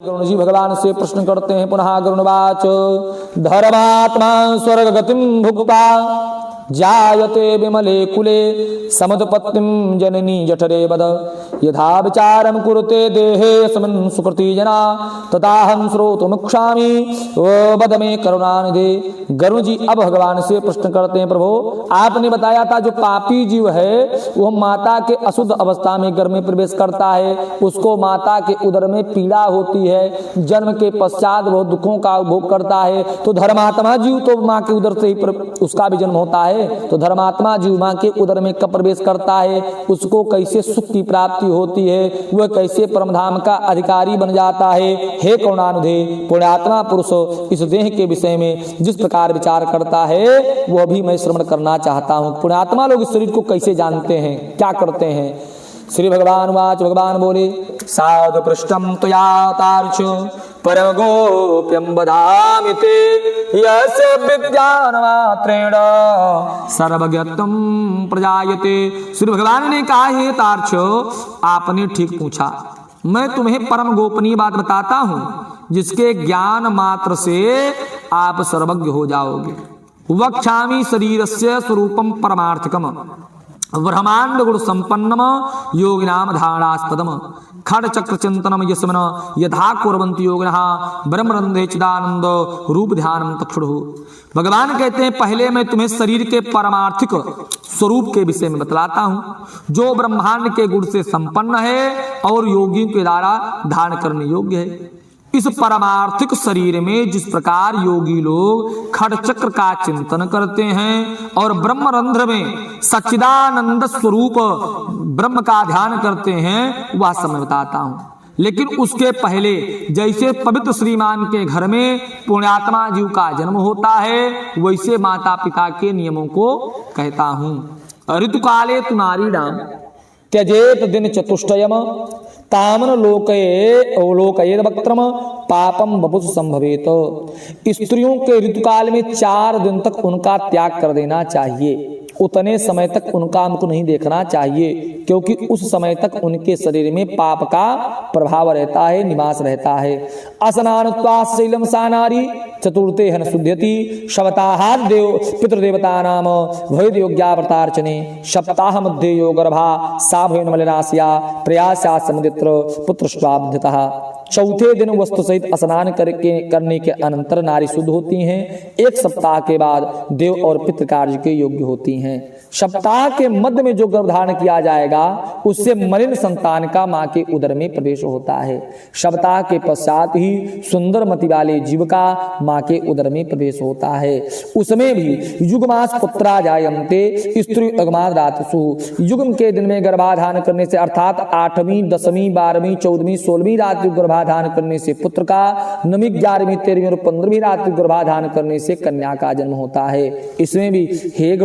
गरुण जी भगवान से प्रश्न करते हैं पुनः गरुणवाच धर्मात्मा स्वर्ग गतिम भुक्ता जायते विमले कुले समुत्पत्तिं जननी जठरे वद यथा विचारं कुरुते देहे अस्मिन् सुकृति जना तथाहं श्रोतुमिच्छामि वद मे करुणानिधे। गरुण जी अब भगवान से प्रश्न करते हैं, प्रभु आपने बताया था जो पापी जीव है वह माता के अशुद्ध अवस्था में गर्भ में प्रवेश करता है, उसको माता के उदर में पीड़ा होती है, जन्म के पश्चात वह दुखों का भोग करता है। तो धर्मात्मा जीव तो माँ के उदर से ही उसका भी जन्म होता है, तो धर्मात्मा जीव मां के उदर में कब प्रवेश करता है, उसको कैसे सुख की प्राप्ति होती है, वह कैसे परमधाम का अधिकारी बन जाता है। हे करुणानिधे, पुण्यात्मा पुरुष इस देह के विषय में जिस प्रकार विचार करता है वह भी मैं श्रवण करना चाहता हूँ। पुण्यात्मा लोग इस शरीर को कैसे जानते हैं, क्या करते हैं। श्री भगवान वाच, भगवान बोले साधु पृष्ठम त्वया तार्क्ष्य परमगोप्यं वदामि ते यस्य विज्ञानमात्रेण सर्वज्ञत्वं प्रजायते। श्री भगवान ने कहा, हे तार्क्ष्य आपने ठीक पूछा, मैं तुम्हें परम गोपनीय बात बताता हूँ जिसके ज्ञान मात्र से आप सर्वज्ञ हो जाओगे। वक्ष्यामि शरीरस्य स्वरूपम परमार्थकम ब्रह्मांड गुण संपन्नम योगिनाम धारणास्पदम खड़ चक्र चिंतनम यस्मन यथा कुर्वन्ति योगिनः ब्रह्मरंधे चिदानंद रूप ध्यानम तक्षुः। भगवान कहते हैं पहले मैं तुम्हें शरीर के परमार्थिक स्वरूप के विषय में बतलाता हूं जो ब्रह्मांड के गुण से संपन्न है और योगियों के द्वारा धारण करने योग्य है। इस परमार्थिक शरीर में जिस प्रकार योगी लोग खड़ चक्र का चिंतन करते हैं और ब्रह्मरंध्र में सच्चिदानंद स्वरूप ब्रह्म का ध्यान करते हैं, वह सब मैं बताता हूं। लेकिन उसके पहले जैसे पवित्र श्रीमान के घर में पुण्यात्मा जीव का जन्म होता है, वैसे माता पिता के नियमों को कहता हूं। ऋतुकाले तु नारीणाम त्यजेत दिन चतुष्टयम तामन लोकयेद वक्त्रम पापम बपुष संभवेत। स्त्रियों के ऋतुकाल में 4 दिन तक उनका त्याग कर देना चाहिए, उतने समय तक उनका हमको नहीं देखना चाहिए, क्योंकि उस समय तक उनके शरीर में पाप का प्रभाव रहता है, निवास रहता है। असनानुत्वा शैलम सानारी चतुर्थे हन शुद्ध्यति सप्ताहात् देव पितृदेवता नाम भवेद योग्याव्रतार्चने सप्ताह मध्ये योगर्भा सा भवेन मलिनास्या प्रयासा समुदित्र पुत्रस्वाब्धतः। चौथे दिन वस्त्र सहित स्नान करने के अनंतर नारी शुद्ध होती हैं। 1 सप्ताह के बाद देव और पितृ कार्य के योग्य होती हैं। सप्ताह के मध्य में जो गर्भधारण किया जाएगा उससे मलिन संतान का मां के उदर में प्रवेश होता है। सप्ताह के पश्चात ही सुंदर मति वाले जीव का मां के उदर में प्रवेश होता है। उसमें भी युगमास पुत्रा जायन्ते स्त्री अगमाद रातसु। युग्म के दिन में गर्भाधान करने से अर्थात 8वीं 10वीं 12वीं 14वीं 16वीं रात्रि गर्भाधान करने से पुत्र का, 9वीं 11वीं 13वीं और 15वीं रात्रि गर्भाधान करने से कन्या का जन्म होता है। इसमें भी हे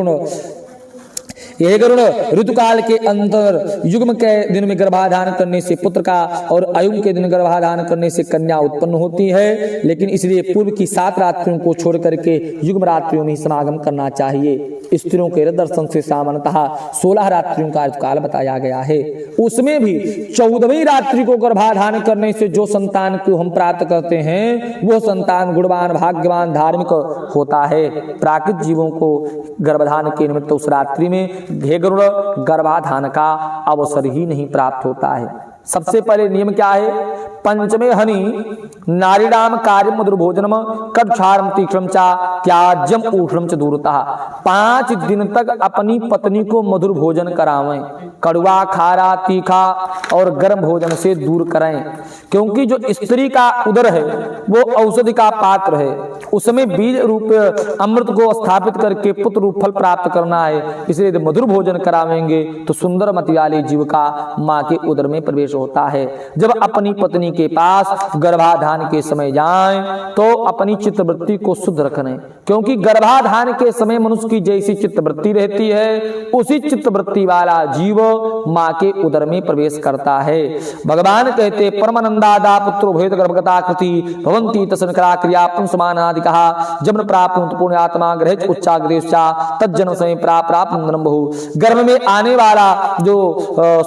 गरुण ऋतुकाल के अंतर युग्म के दिन में गर्भाधान करने से पुत्र का और अयुग्म के दिन गर्भाधान करने से कन्या उत्पन्न होती है। लेकिन इसलिए पूर्व की 7 रात्रियों को छोड़ करके युग्म रात्रियों में समागम करना चाहिए। स्त्रियों के दर्शन से सामान्यतः 16 रात्रियों का ऋतुकाल बताया गया है। उसमें भी 14वीं रात्रि को गर्भाधान करने से जो संतान को हम प्राप्त करते हैं वह संतान गुणवान भाग्यवान धार्मिक होता है। प्राकृत जीवों को गर्भाधान के निमित्त उस रात्रि में हे गरुड़ गर्भाधान का अवसर ही नहीं प्राप्त होता है। सबसे पहले नियम क्या है, पंचमे हनि नारीणाम कार्यम मधुर भोजनम कक्षारम तीक्ष्णम चा त्याज्यम ऊष्णम च दूरतः। 5 दिन तक अपनी पत्नी को मधुर भोजन करावें, कड़वा खारा तीखा और गर्म भोजन से दूर करें, क्योंकि जो स्त्री का उदर है वो औषधि का पात्र है, उसमें बीज रूप अमृत को स्थापित करके पुत्र रूप फल प्राप्त करना है। इसलिए यदि मधुर भोजन करावेंगे तो सुंदर मति वाले जीव का मां के उदर में प्रवेश होता है। जब अपनी पत्नी के पास गर्भाधान के समय जाएं तो अपनी चित्तवृत्ति को शुद्ध रखें, क्योंकि गर्भाधान के समय मनुष्य की जैसी चित्तवृत्ति रहती है उसी चित्तवृत्ति वाला जीव मां के उदर में प्रवेश करता है। भगवान कहते परमानंदादा पुत्रो भवेत गर्भगता कृति भवन्ति तस्मैकरा क्रिया पुंसमानादि कहा जन्म प्राप्त पुण्यात्मा ग्रहित उच्चाग्रेशा तज्जन्म समय प्राप्त बहु। गर्भ में आने वाला जो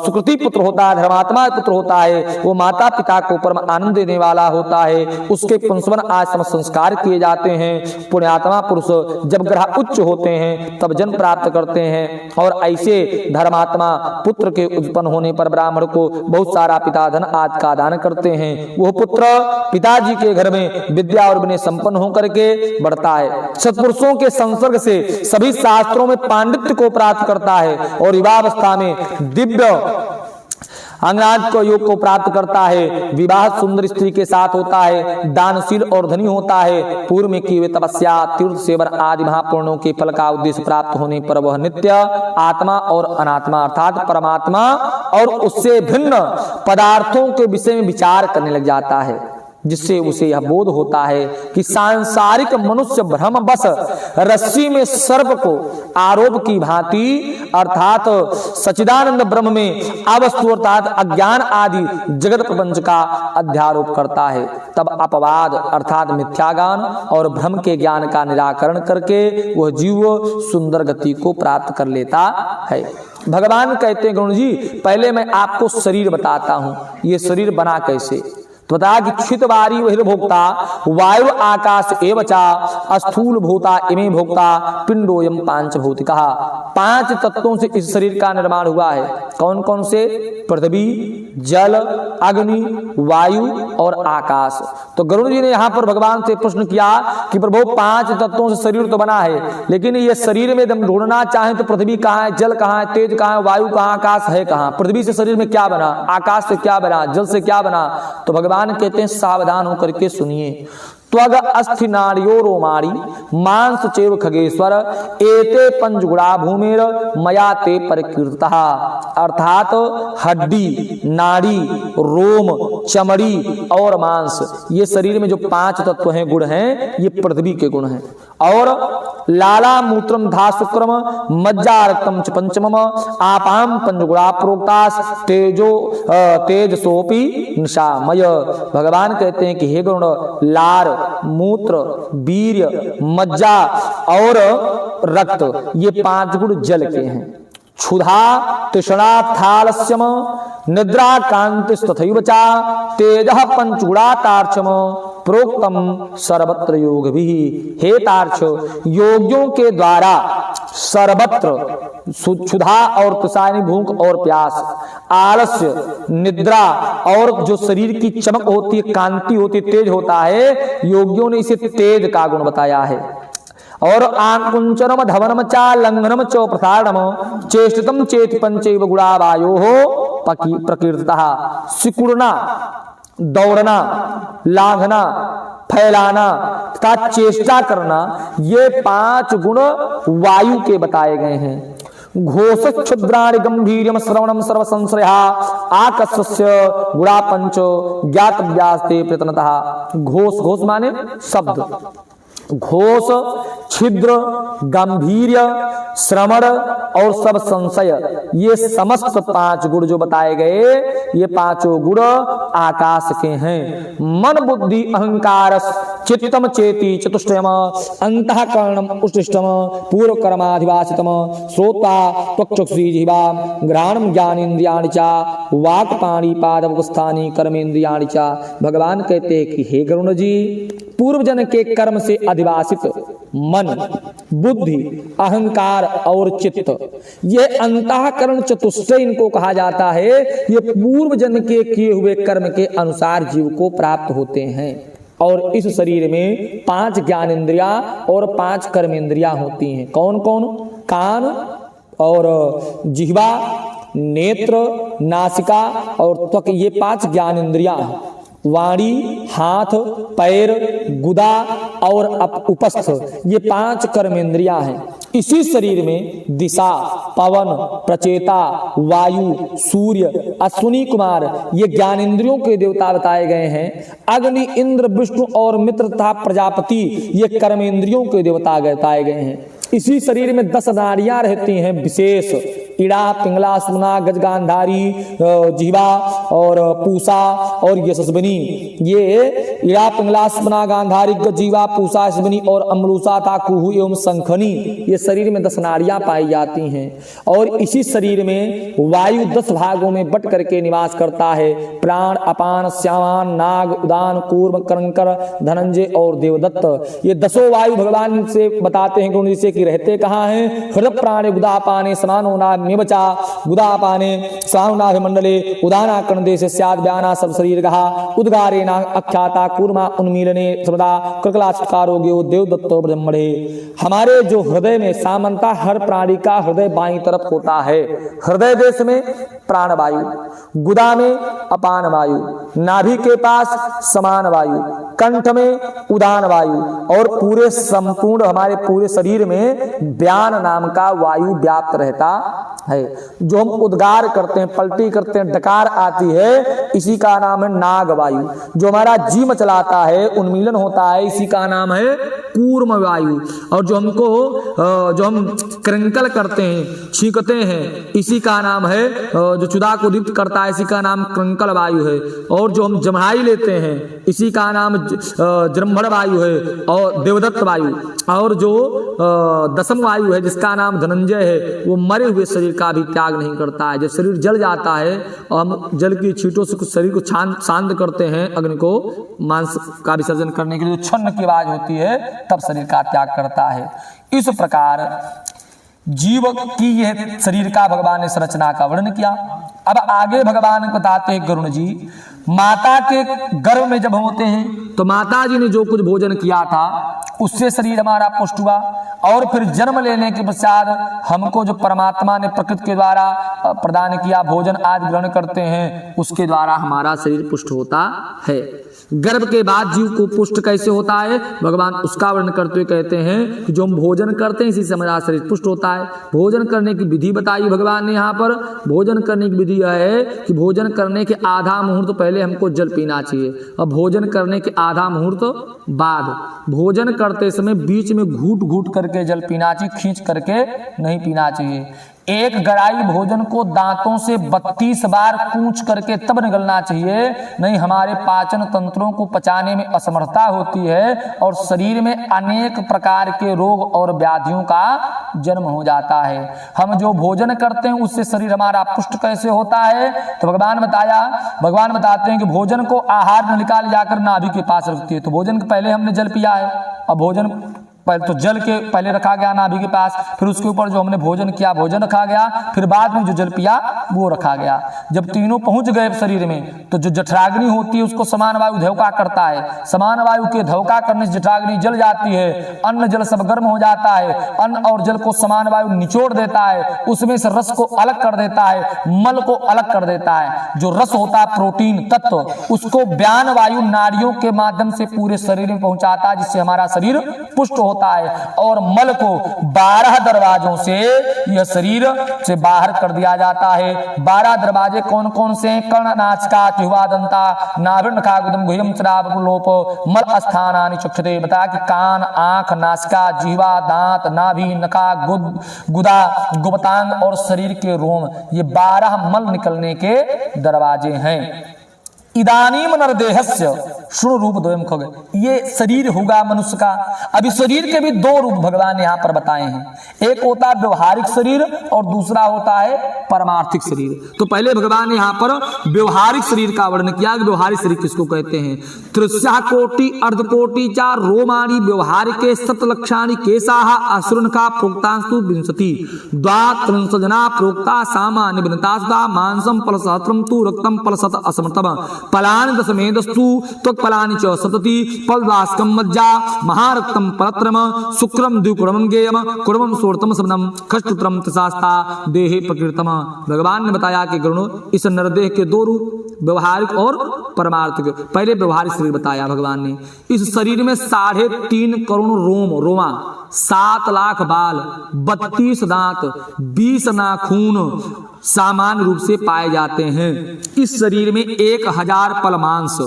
सुकृति पुत्र होता है, धर्मात्मा पुत्र होता है वो माता पिता को परम आनंद देने वाला होता है। उसके पुंसवन आश्रम संस्कार किए जाते हैं। पुण्यात्मा पुरुष जब ग्रह उच्च होते हैं तब जन्म प्राप्त करते हैं, और ऐसे धर्मात्मा पुत्र के उत्पन्न होने पर ब्राह्मण को बहुत सारा पिता धन आदि का दान करते हैं। वह पुत्र पिताजी के घर में विद्या और विनय संपन्न होकर के बढ़ता है। सत्पुरुषों के संसर्ग से सभी शास्त्रों में पांडित्य को प्राप्त करता है और युवावस्था में दिव्य अंगराज को योग को प्राप्त करता है। विवाह सुंदर स्त्री के साथ होता है। दानशील और धनी होता है। पूर्व में किए हुए तपस्या, तीर्थ सेवन आदि महापुण्यों के फल का उद्देश्य प्राप्त होने पर वह नित्य आत्मा और अनात्मा अर्थात परमात्मा और उससे भिन्न पदार्थों के विषय में विचार करने लग जाता है, जिससे उसे यह बोध होता है कि सांसारिक मनुष्य भ्रम बस रस्सी में सर्प को आरोप की भांति अर्थात सच्चिदानंद ब्रह्म में अवस्तु अर्थात अज्ञान आदि जगत प्रपंच का अध्यारोप करता है। तब अपवाद अर्थात मिथ्याज्ञान और भ्रम के ज्ञान का निराकरण करके वह जीव सुंदर गति को प्राप्त कर लेता है। भगवान कहते हैं, गुरु जी पहले मैं आपको शरीर बताता हूं, ये शरीर बना कैसे। तो बता कि क्षित वारी बहिर्भोक्ता वायु आकाश एवचा स्थूल भूता इमे भोक्ता पिंडोयम पांच भौतिक। पांच तत्वों से इस शरीर का निर्माण हुआ है। कौन कौन से? पृथ्वी, जल, अग्नि, वायु और आकाश। तो गरुड़ जी ने यहाँ पर भगवान से प्रश्न किया कि प्रभु पांच तत्वों से शरीर तो बना है, लेकिन ये शरीर में दम ढूंढना चाहे तो पृथ्वी कहाँ है, जल कहाँ है, तेज कहाँ है, वायु कहाँ, आकाश है कहाँ। पृथ्वी से शरीर में क्या बना, आकाश से क्या बना, जल से क्या बना। तो भगवान कहते हैं सावधान होकर के सुनिए। त्वग अस्थि नाड़ियो रोमारी मांस चेव खगेश्वर एते पंचगुणा भूमिर मया ते परिकीर्तः। अर्थात हड्डी, नाड़ी, रोम, चमड़ी और मांस, ये शरीर में जो पांच तत्व हैं, गुण हैं, ये पृथ्वी के गुण हैं। और लाला मूत्रम धा शुक्रम मज्जा रक्तम च पंचमम आपाम पंचगुणा प्रोक्तास तेजो तेज सोपी निशामय। भगवान कहते हैं कि हे गरुड़, लार, मूत्र, वीर्य, मज्जा और रक्त, ये पांच गुण जल के हैं। क्षुधा तृष्णा थालस्यम निद्रा कांतिस्तथैव च तेजः पंचगुणा तार्क्षम प्रोक्तम सर्वत्र योग भी। हे तार्क्ष, योगियों के द्वारा सर्वत्र क्षुधा और तृषा भूख और प्यास, आलस्य, निद्रा और जो शरीर की चमक होती है, कांति होती है, तेज होता है, योगियों ने इसे तेज का गुण बताया है। और आकुंचनम धवनम चा लंघनम च प्रसारणम चेष्टितम चेति पंचैव गुणा वायो प्रकीर्तितः। सिकुड़ना, दौड़ना, लांघना, फैलाना तथा चेष्टा करना, ये पांच गुण वायु के बताए गए हैं। घोष क्षुद्राणि गंभीर्यम श्रवणम सर्व संशय आकस्य गुणा पंच ज्ञातव्यास्ते प्रयत्नतः। घोष, घोष माने शब्द, घोष, छिद्र, गंभीर्य, श्रवण और सब संशय, ये समस्त पांच गुण जो बताए गए, ये पांचों गुण आकाश के हैं। मन बुद्धि अहंकार चित्तम चेति चतुष्टयम अंतःकरणम उत्तिष्ठम पूर्व कर्माधिवासितम श्रोता त्वक्चक्षुषी जिह्वा घ्राणम ज्ञानेन्द्रियाणि च वाक् पाणि पादवस्थानि कर्मेन्द्रियाणि च। भगवान कहते हैं कि हे गरुड़ जी, पूर्व जन के कर्म से अधिवासित मन, बुद्धि, अहंकार और चित्त, ये अंतःकरण चतुष्टय इनको कहा जाता है। ये पूर्व जन के किए हुए कर्म के अनुसार जीव को प्राप्त होते हैं। और इस शरीर में पांच ज्ञानेन्द्रियां और पांच कर्मेंद्रियां होती हैं। कौन कौन? कान और जिह्वा, नेत्र, नासिका और त्वक, ये पांच ज्ञानेन्द्रियां हैं। वाणी, हाथ, पैर, गुदा और उपस्थ, ये पांच कर्मेंद्रियां हैं। इसी शरीर में दिशा, पवन, प्रचेता, वायु, सूर्य, अश्विनी कुमार, ये ज्ञानेंद्रियों के देवता बताए गए हैं। अग्नि, इंद्र, विष्णु और मित्र तथा प्रजापति, ये कर्मेंद्रियों के देवता बताए गए हैं। इसी शरीर में 10 नाड़ियां रहती हैं विशेष, ईड़ा, पिंगला, सुना, गज, गांधारी, जिह्वा और पूसा और यशस्विनी। ये ईड़ा, पिंगला, सुना, गांधारी, गज, जिह्वा, पूसा, यशस्विनी और अमलूसा था कुहू एवं शंखनी, ये शरीर में 10 नाड़ियां पाई जाती हैं। और इसी शरीर में वायु 10 भागों में बट करके निवास करता है। प्राण, अपान, श्यामान, नाग, उदान, कूर्म, करंकर, धनंजय और देवदत्त, ये 10 वायु भगवान से बताते हैं गुण जिसे कि रहते कहाँ हैं। हृदय प्राणे गुदापाने समानोना में बचा, गुदापाने समानोना मंडले, उदाना कर्णदेश स्याद व्याना सब शरीर कहा, उद्गारे ना अख्याता कूर्मा उन्मीलने सदा कृकलाचकारोग्यो देवदत्तो ब्रह्मणे। हमारे जो हृदय में सामान्यतः हर प्राणी का हृदय बाईं तरफ होता है। हृदय देश में प्राण वायु, गुदा में अपान वायु, नाभि के पास समान वायु, कंठ में उदान वायु और पूरे संपूर्ण हमारे पूरे शरीर में व्यान नाम का वायु व्याप्त रहता है। जो हम उद्गार करते हैं, पलटी करते हैं, डकार आती है, इसी का नाम है नाग वायु। जो हमारा जीव चलाता है, उन्मीलन होता है, इसी का नाम है कूर्म वायु। और जो हम क्रंकल करते हैं, छींकते हैं, इसी का नाम है, जो चुदा को दीप्त करता है, इसी का नाम क्रंकल वायु है। और जो हम जम्हाई लेते हैं, इसी का नाम जृंभण वायु है और देवदत्त वायु। और जो 10वीं वायु है जिसका नाम धनंजय है, वो मरे हुए शरीर का भी त्याग नहीं करता है। जब शरीर जल जाता है और हम जल की छींटों से कुछ शरीर को शांत करते हैं, अग्नि को मांस का विसर्जन करने के लिए जो छन्न की आवाज होती है, तब शरीर का त्याग करता है। इस प्रकार जीव की यह शरीर का भगवान ने संरचना का वर्णन किया। अब आगे भगवान बताते हैं गरुण जी, माता के गर्भ में जब होते हैं तो माता जी ने जो कुछ भोजन किया था उससे शरीर हमारा पुष्ट हुआ। और फिर जन्म लेने के पश्चात हमको जो परमात्मा ने प्रकृति के द्वारा प्रदान किया भोजन आज ग्रहण करते हैं, उसके द्वारा हमारा शरीर पुष्ट होता है। गर्भ के बाद जीव को पुष्ट कैसे होता है, भगवान उसका वर्णन करते हुए कहते हैं कि जो हम भोजन करते हैं इसी से हमारा शरीर पुष्ट होता है। भोजन करने की विधि बताई भगवान ने यहाँ पर। भोजन करने की विधि यह है कि भोजन करने के आधा मुहूर्त पहले हमको जल पीना चाहिए और भोजन करने के आधा मुहूर्त बाद। भोजन करते समय बीच में घूट घूट करके जल पीना चाहिए, खींच करके नहीं पीना चाहिए। एक गराई भोजन को दांतों से 32 बार कूच करके तब निगलना चाहिए, नहीं हमारे पाचन तंत्रों को पचाने में असमर्थता होती है और शरीर में अनेक प्रकार के रोग और व्याधियों का जन्म हो जाता है। हम जो भोजन करते हैं उससे शरीर हमारा पुष्ट कैसे होता है, तो भगवान बताते हैं कि भोजन को आहार नलिका ले जाकर नाभि के पास रखती है। तो भोजन के पहले हमने जल पिया है और भोजन तो जल के पहले रखा गया नाभि के पास, फिर उसके ऊपर जो हमने भोजन किया भोजन रखा गया, फिर बाद में जो जल पिया वो रखा गया। जब तीनों पहुंच गए शरीर में तो जो जठराग्नि होती है उसको समान वायु धवका करता है। समान वायु के धवका करने से जठराग्नि जल जाती है, अन्न जल सब गर्म हो जाता है। अन्न और जल को समान वायु निचोड़ देता है, उसमें से रस को अलग कर देता है, मल को अलग कर देता है। जो रस होता है प्रोटीन तत्व, उसको व्यान वायु नाड़ियों के माध्यम से पूरे शरीर में पहुंचाता है, जिससे हमारा शरीर पुष्ट होता है। और मल को 12 दरवाजों से यह शरीर से बाहर कर दिया जाता है। 12 दरवाजे कौन कौन से? कर्ण, नासिका, जिह्वा, दंता, नाभि, नखा, गुदम, गुह्यम, श्राव, लोप, मल स्थानानि चक्षते। बताया कि कान, आंख, नासिका, जिह्वा, दांत, नाभि, नखा, गुदा, गुप्तांग और शरीर के रोम, ये 12 मल निकलने के दरवाजे हैं। इदानीम नरदेहस्य शुण रूप द्वयम खग, ये शरीर होगा मनुष्य का। अभी शरीर के भी 2 रूप भगवान यहाँ पर बताए हैं। एक होता है व्यवहारिक शरीर और दूसरा होता है परमार्थिक शरीर। तो पहले भगवान ने यहाँ पर व्यवहारिक शरीर का वर्णन किया। व्यवहारिक शरीर किसको कहते हैं? त्रिस्या कोटि अर्धकोटि चा रोमाणी व्यवहारिके सतलक्षाणि केशाः असुरनखा प्रोक्तास्तु विंशति द्वात्रिंशजना प्रोक्ता सामान्य विनतास्ता मांसम फलसहस्रम तु रक्तम फलशत असमतम पलानि दशमेदस्तु त्वक्पलानि च सतति पलवास्कम मज्जा महारक्तम पलत्रम शुक्रम द्विकुर्मम गेयम कुर्मम सोर्तम सबनम खष्टुत्रम तसास्ता देहे प्रकृतम। भगवान ने बताया कि गरुण इस नरदेह के 2 रूप व्यवहारिक और परमार्थिक। पहले व्यवहारिक शरीर बताया भगवान ने। इस शरीर में 3.5 करोड़ रोमा, 7 लाख बाल, 32 दांत, 20 नाखून सामान्य रूप से पाए जाते हैं। इस शरीर में 1000 पल मांस,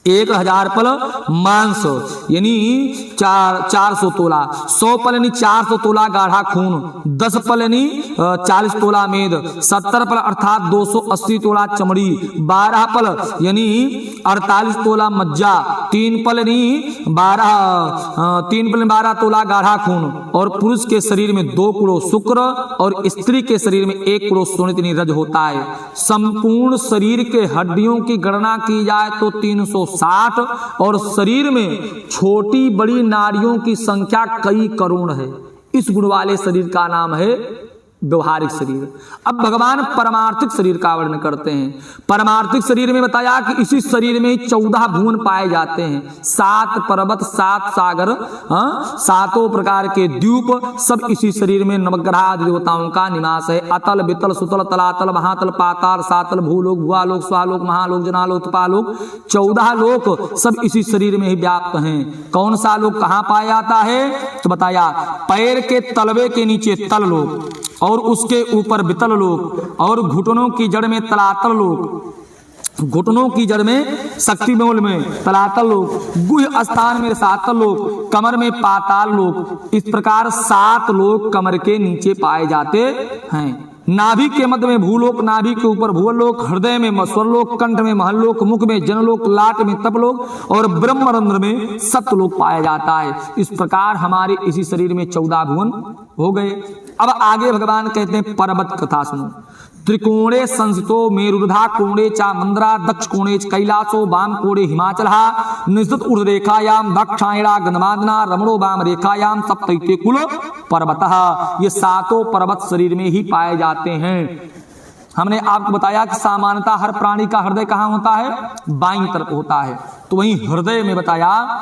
1000 पल मांस यानी 400 तोला, 100 पल यानी 400 तोला गाढ़ा खून, 10 पल यानी 40 तोला मेद, 70 पल अर्थात 280 तोला चमड़ी, 12 पल यानी 48 तोला मज्जा, 3 पल यानी 12 तोला गाढ़ा खून। और पुरुष के शरीर में 2 करोड़ शुक्र और स्त्री के शरीर में 1 करोड़ शोणित यानी रज होता है। संपूर्ण शरीर के हड्डियों की गणना की जाए तो 360 और शरीर में छोटी बड़ी नाड़ियों की संख्या कई करोड़ है। इस गुण वाले शरीर का नाम है व्यवहारिक शरीर। अब भगवान परमार्थिक शरीर का वर्णन करते हैं। परमार्थिक शरीर में बताया कि इसी शरीर में 14 भुवन पाए जाते हैं, 7 पर्वत, 7 सागर, 7 प्रकार के द्वीप, सब इसी शरीर में नवग्रह आदि देवताओं का निवास है। अतल, वितल, सुतल, तलातल, महातल, पाताल, सातल, भूलोक, भुआलोक, स्वालोक, महालोक, जनालोक, तपालोक, 14 लोक सब इसी शरीर में ही व्याप्त हैं। कौन सा लोक कहाँ पाया जाता है तो बताया, पैर के तलवे के नीचे तल लोक और उसके ऊपर वितल लोक और घुटनों की जड़ में तलातल लोक, घुटनों की जड़ में शक्ति मूल में तलातल लोक, गुह्य स्थान में सातल लोक, कमर में पाताल लोक। इस प्रकार 7 लोक कमर के नीचे पाए जाते हैं। नाभि के मध्य में भूलोक, नाभि के ऊपर भुवलोक, हृदय में स्वरलोक, कंठ में महलोक, मुख में जनलोक, लाट में तपलोक और ब्रह्मरंध्र में सप्तलोक पाया जाता है। इस प्रकार हमारे इसी शरीर में 14 भुवन हो गए। अब आगे भगवान कहते हैं पर्वत कथा सुनो। त्रिकोणे संसितो मेरुर्धा कोणे चा मंद्रा दक्ष कोणे च कैलासो वाम कोणे हिमाचलहा निश्चित उर्ध रेखायाम दक्षायणा गंधमादना रमणो वाम रेखायाम सप्तैते कुल पर्वतः। ये 7 पर्वत शरीर में ही पाए जाते हैं। हमने आपको बताया कि सामान्यतः हर प्राणी का हृदय कहाँ होता है, बाईं तरफ होता है। तो वहीं हृदय में बताया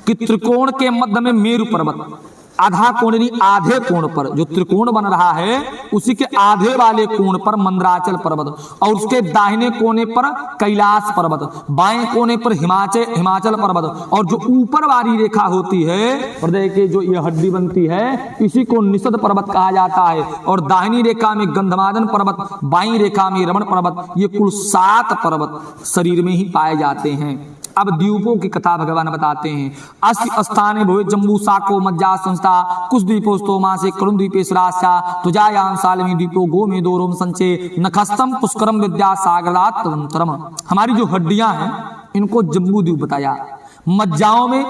कि त्रिकोण के मध्य में मेरु पर्वत, आधा कोण यानी आधे कोण पर जो त्रिकोण बन रहा है उसी के आधे वाले कोण पर मंदराचल पर्वत और उसके दाहिने कोने पर कैलाश पर्वत, बाएं कोने पर हिमाचल पर्वत और जो ऊपर वाली रेखा होती है हृदय के जो ये हड्डी बनती है इसी को निषद पर्वत कहा जाता है। और दाहिनी रेखा में गंधमादन पर्वत, बाईं रेखा में रमण पर्वत, ये कुल 7 पर्वत शरीर में ही पाए जाते हैं। अब द्वीपों की कथा भगवान बताते हैं। अस्य स्थाने भवे जम्बू साको मज्जा संस्था कुछ द्वीपो स्तोमा से करुण द्वीपे सुरास्या तुजायाम सालमी द्वीपो गो में दोरोम संचे नखस्तम पुष्करम विद्या सागरात तदंतरम। हमारी जो हड्डियां हैं इनको जम्बू द्वीप बताया, मज्जाओं में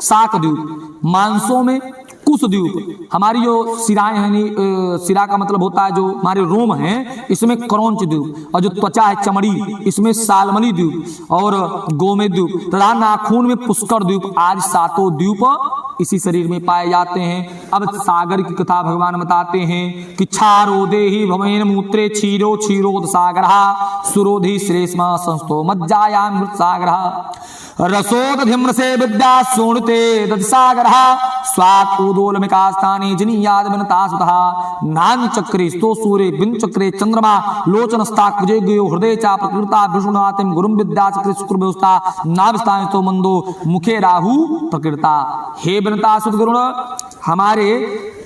साक द्वीप, मांसों में कुश द्वीप, हमारी जो सिराएं हैं, सिरा का मतलब होता है जो हमारे रोम हैं इसमें क्रौंच द्वीप, और जो त्वचा है चमड़ी इसमें सालमनी द्वीप और गोमे द्वीप तथा नाखून में पुष्कर द्वीप। आज 7 द्वीप इसी शरीर में पाए जाते हैं। अब सागर की कथा भगवान बताते हैं कि क्षारो देहि भवेन मूत्रे क्षीरो क्षीरोद सागरः सुरोधि श्रेष्मा संस्थो मज्जायाम मृत सागरः रसोदधिम्र से विद्या सोणते दत्सागरः स्वात् उदोलमिका स्थाने जनीयाद विनतासुतः नान चक्रे स्तो सूर्य बिन चक्रे चंद्रमा लोचनस्ता कुजे गयो हृदय चा प्रकृता विष्णुनाथम गुरुम विद्या चक्रे शुक्र व्यवस्था नाभिस्थान तो मंदो मुखे राहु प्रकृता। हे विनतासुत गरुण, हमारे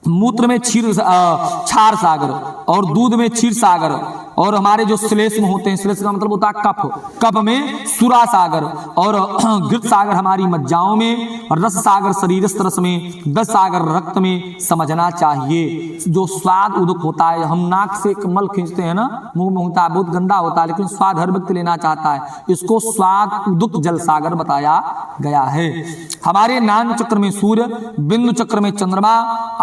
मूत्र में क्षार सागर और दूध में क्षीर सागर और हमारे जो श्लेष्म होते हैं, श्लेष्म का मतलब होता है कफ, कफ में सुरा सागर और घृत सागर हमारी मज्जाओं में, रस सागर शरीरस्थ रस में, दस सागर रक्त में समझना चाहिए। जो स्वाद उदक होता है, हम नाक से मल खींचते हैं ना, मुंह में होता है, बहुत गंदा होता है लेकिन स्वाद हर व्यक्ति लेना चाहता है, इसको स्वाद उदक जल सागर बताया गया है। हमारे नान चक्र में सूर्य, बिंदु चक्र में चंद्रमा,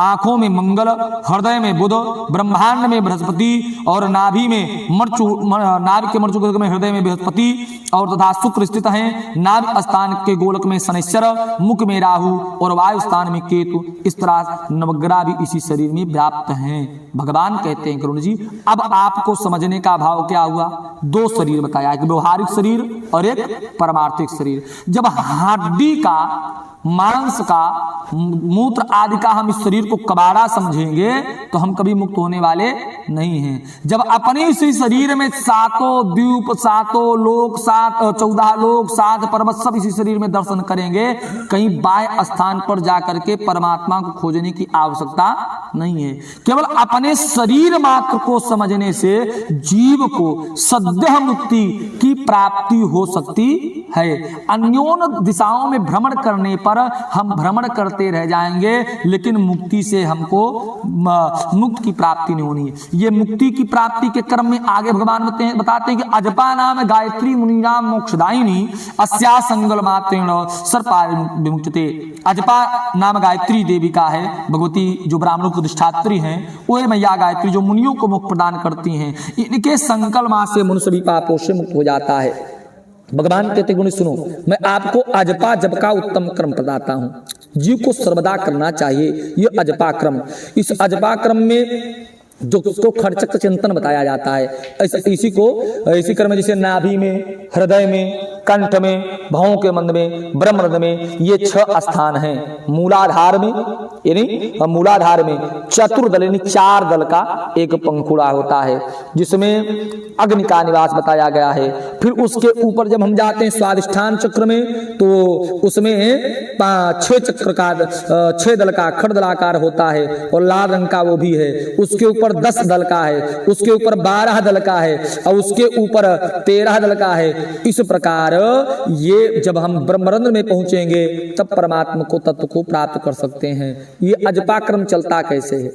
आंखों में मंगल, हृदय में बुध, ब्रह्मांड में बृहस्पति और नाभि में नाभि के मर्चु में हृदय में बृहस्पति और तथा शुक्र स्थित हैं। नाभि स्थान के गोलक में शनैश्चर, मुख में राहु और वायु स्थान में केतु। इस तरह नवग्रह भी इसी शरीर में व्याप्त हैं। भगवान कहते हैं करुण जी, अब आपको समझने का भाव क्या हुआ? 2 शरीर बताया, एक व्यवहारिक शरीर और एक परमार्थिक शरीर। जब हड्डी का मांस का, मूत्र आदि का हम इस शरीर को कबाड़ा समझेंगे तो हम कभी मुक्त होने वाले नहीं हैं। जब अपने इसी शरीर में सातों द्वीप, सातों लोक, 14 लोक, 7 पर्वत सब इसी शरीर में दर्शन करेंगे, कहीं बाह्य स्थान पर जाकर के परमात्मा को खोजने की आवश्यकता नहीं है। केवल अपने शरीर मात्र को समझने से जीव को सद्य मुक्ति की प्राप्ति हो सकती है। अन्योन दिशाओं में भ्रमण करने पर हम भ्रमण करते रह जाएंगे, लेकिन मुक्ति से हमको मुक्त की प्राप्ति नहीं होनी है। ये मुक्ति की प्राप्ति के क्रम में आगे भगवान बताते हैं कि अजपा नाम गायत्री मुनिनाम मोक्षदायिनी अस्या संगल मात्रेण सर्पा विमुच्यते। अजपा नाम गायत्री देवी का है, भगवती जो ब्राह्मणों की अधिष्ठात्री हैं, वह मैया गायत्री जो मुनियों को मोक्ष प्रदान करती हैं, इनके संकल्प से मनुष्य भी पापों से मुक्त हो जाता है। भगवान कहते गुण सुनो, मैं आपको अजपा जप का उत्तम क्रम बताता हूं, जीव को सर्वदा करना चाहिए। ये अजपा क्रम, इस अजपा क्रम में जो उसको खरचक्र चिंतन बताया जाता है, इसी क्रम में जैसे नाभि में, हृदय में, कंठ में, भवों के मंद में, ब्रह्मरंध्र में, ये 6 स्थान हैं। मूलाधार में, यानी मूलाधार में चतुर्दल यानी 4 दल का एक पंखुड़ा होता है, जिसमें अग्नि का निवास बताया गया है। फिर उसके ऊपर जब हम जाते हैं स्वादिष्ठान चक्र में, तो उसमें 6 दल का खड़दलाकार होता है और लाल रंग का वो भी है। उसके ऊपर 10 दल का है, उसके ऊपर 12 दल का है और उसके ऊपर 13 दल का है। इस प्रकार ये जब हम ब्रह्मरंध्र में पहुंचेंगे तब परमात्मा को तत्व को प्राप्त कर सकते हैं। ये अजपा क्रम चलता कैसे है?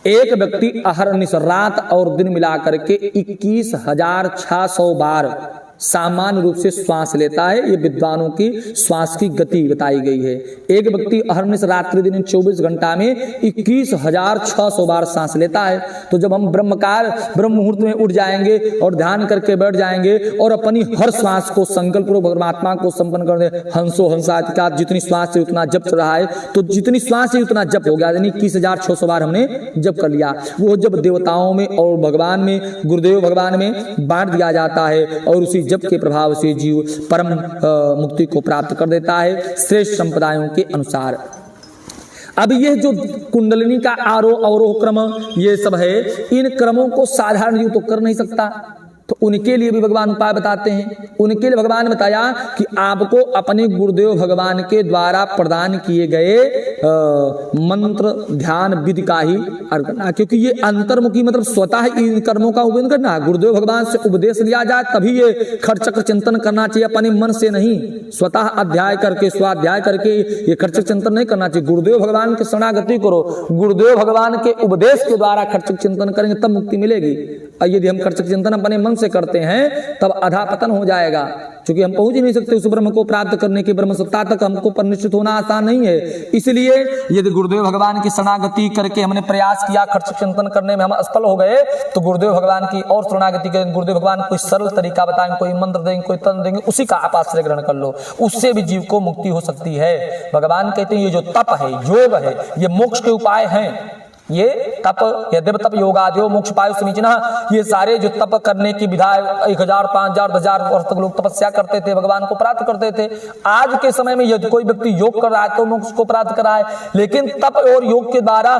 एक व्यक्ति अहरनिश रात और दिन मिलाकर के 21,600 बार सामान्य रूप से श्वास लेता है। ये विद्वानों की श्वास की गति बताई गई है। एक व्यक्ति अहरनिश रात्रि दिन 24 घंटा में 21,600 बार सांस लेता है। तो जब हम ब्रह्म मुहूर्त में उठ जाएंगे और ध्यान करके बैठ जाएंगे और अपनी हर श्वास को संकल्प पूर्वक परमात्मा को संपन्न कर दे, हंसो हंसाधिकार, जितनी श्वास से उतना जप चल रहा है, तो जितनी श्वास से उतना जप हो गया, यानी 21,600 बार हमने जप कर लिया। वो जब देवताओं में और भगवान में, गुरुदेव भगवान में बांट दिया जाता है और उसी जप के प्रभाव से जीव परम मुक्ति को प्राप्त कर देता है श्रेष्ठ संप्रदायों के अनुसार। अब यह जो कुंडलिनी का आरोह अवरोह क्रम ये सब है, इन क्रमों को साधारण जीव तो कर नहीं सकता, तो उनके लिए भी भगवान उपाय बताते हैं। उनके लिए भगवान ने बताया कि आपको अपने गुरुदेव भगवान के द्वारा प्रदान किए गए मंत्र ध्यान विधि का ही करना, क्योंकि ये अंतर्मुखी मतलब स्वतः इन कर्मों का उपयोग करना। गुरुदेव भगवान से उपदेश लिया जाए तभी ये खरचक्र चिंतन करना चाहिए, अपने मन से नहीं। स्वतः अध्याय करके स्वाध्याय करके ये खरचक्र चिंतन नहीं करना चाहिए। गुरुदेव भगवान की शरणागति करो, गुरुदेव भगवान के उपदेश के द्वारा खरचक्र चिंतन करेंगे तब मुक्ति मिलेगी। और यदि हम खरचक्र चिंतन अपने मन से करते हैं तब अधा पतन हो जाएगा, क्योंकि हम पहुंच ही नहीं सकते उस ब्रह्म को प्राप्त करने के ब्रह्म सत्ता तक हमको परिनिष्ठित होना आसान नहीं है। इसलिए यदि गुरुदेव भगवान की शरणागति करके हमने प्रयास किया, खरचक्र चिंतन करने में हम असफल हो गए, तो गुरुदेव भगवान की और शरणागति करें। गुरुदेव भगवान कोई सरल तरीका बताएंगे, कोई मंत्र देंगे, कोई तंत्र देंगे, उसी का आप आश्रय ग्रहण कर लो, उससे भी जीव को मुक्ति हो सकती है। भगवान कहते हैं ये जो तप है, योग है, ये मोक्ष के उपाय हैं। ये तप यद्यप तप योगाद्यो मोक्ष पायो समीचीना, ये सारे जो तप करने की विधा 1,000 5,000 10,000 वर्ष तक लोग तपस्या करते थे, भगवान को प्राप्त करते थे। आज के समय में यदि कोई व्यक्ति योग कर रहा है तो मोक्ष को प्राप्त कर रहा है, लेकिन तप और योग के द्वारा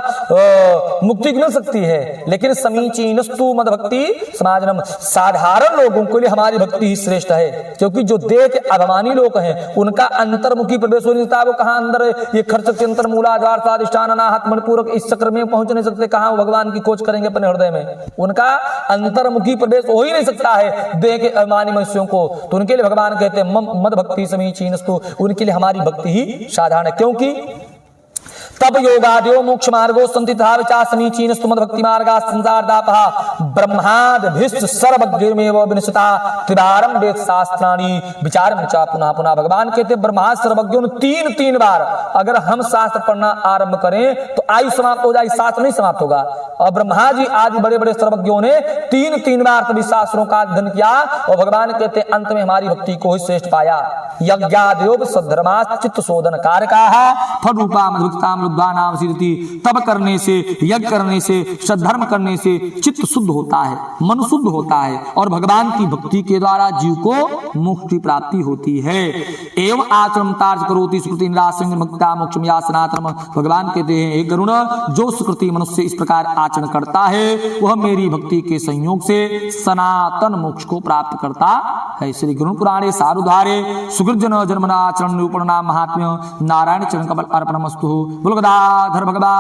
मुक्ति मिल सकती है। लेकिन समीचीनस्तु मद भक्ति समाजनम, साधारण लोगों के लिए हमारी भक्ति ही श्रेष्ठ है, क्योंकि जो देह के अभिमानी लोग हैं उनका अंतर्मुखी प्रवेश हो नहीं सकता। वो कहाँ अंदर ये खर्च चिंतन मूलाधार स्वादिष्ठान अनाहत मनपूर्वक इस चक्र में पहुंच नहीं सकते, कहां वो भगवान की खोज करेंगे अपने हृदय में। उनका अंतर्मुखी प्रवेश हो ही नहीं सकता है देह के अभिमानी मनुष्यों को। तो उनके लिए भगवान कहते हैं मद भक्ति समीचीनस्तु, उनके लिए हमारी भक्ति ही साधारण है। क्योंकि तब योगाद्यो मोक्ष मार्गो संति तथा विचार समीचीनस्तु मद भक्ति मार्गा संसार दापः ब्रह्मादभिष्ट सर्वज्ञमेव विनशता त्रिवारं वेद शास्त्राणि विचारं च पुनः पुनः। भगवान कहते हैं ब्रह्मा सर्वज्ञों ने 3 बार अगर हम शास्त्र पढ़ना आरंभ करें तो आयु समाप्त हो जाए, शास्त्र नहीं समाप्त होगा। और ब्रह्मा जी आदि बड़े बड़े सर्वज्ञों ने 3 बार तभी शास्त्रों का अध्ययन किया और भगवान कहते हैं अंत में हमारी भक्ति को ही श्रेष्ठ पाया। यज्ञाद्यो सद्धर्मा चित्त शोधन कारकाः फलरूपा मधुक्ताम विद्वानाम सिद्धति। तप करने से, यज्ञ करने से, सद्धर्म करने से चित्त शुद्ध होता है, मन शुद्ध होता है और भगवान की भक्ति के द्वारा जीव को मोक्ष की प्राप्ति होती है। एवं आचरण तार्ज करोति सुकृति निरासंग भक्ता मोक्षम या सनातनम। भगवान कहते हैं हे गरुड़, जो सुकृति मनुष्य इस प्रकार आचरण करता है वह मेरी भक्ति के संयोग से सनातन मोक्ष को प्राप्त करता है। श्री गरुड़ पुराणे सारुधारे सुकृत जन जन्मनाचरण निरूपण नाम महात्म्य नारायण चरण कमल अर्पणमस्तु। बोल गदाधर भगवान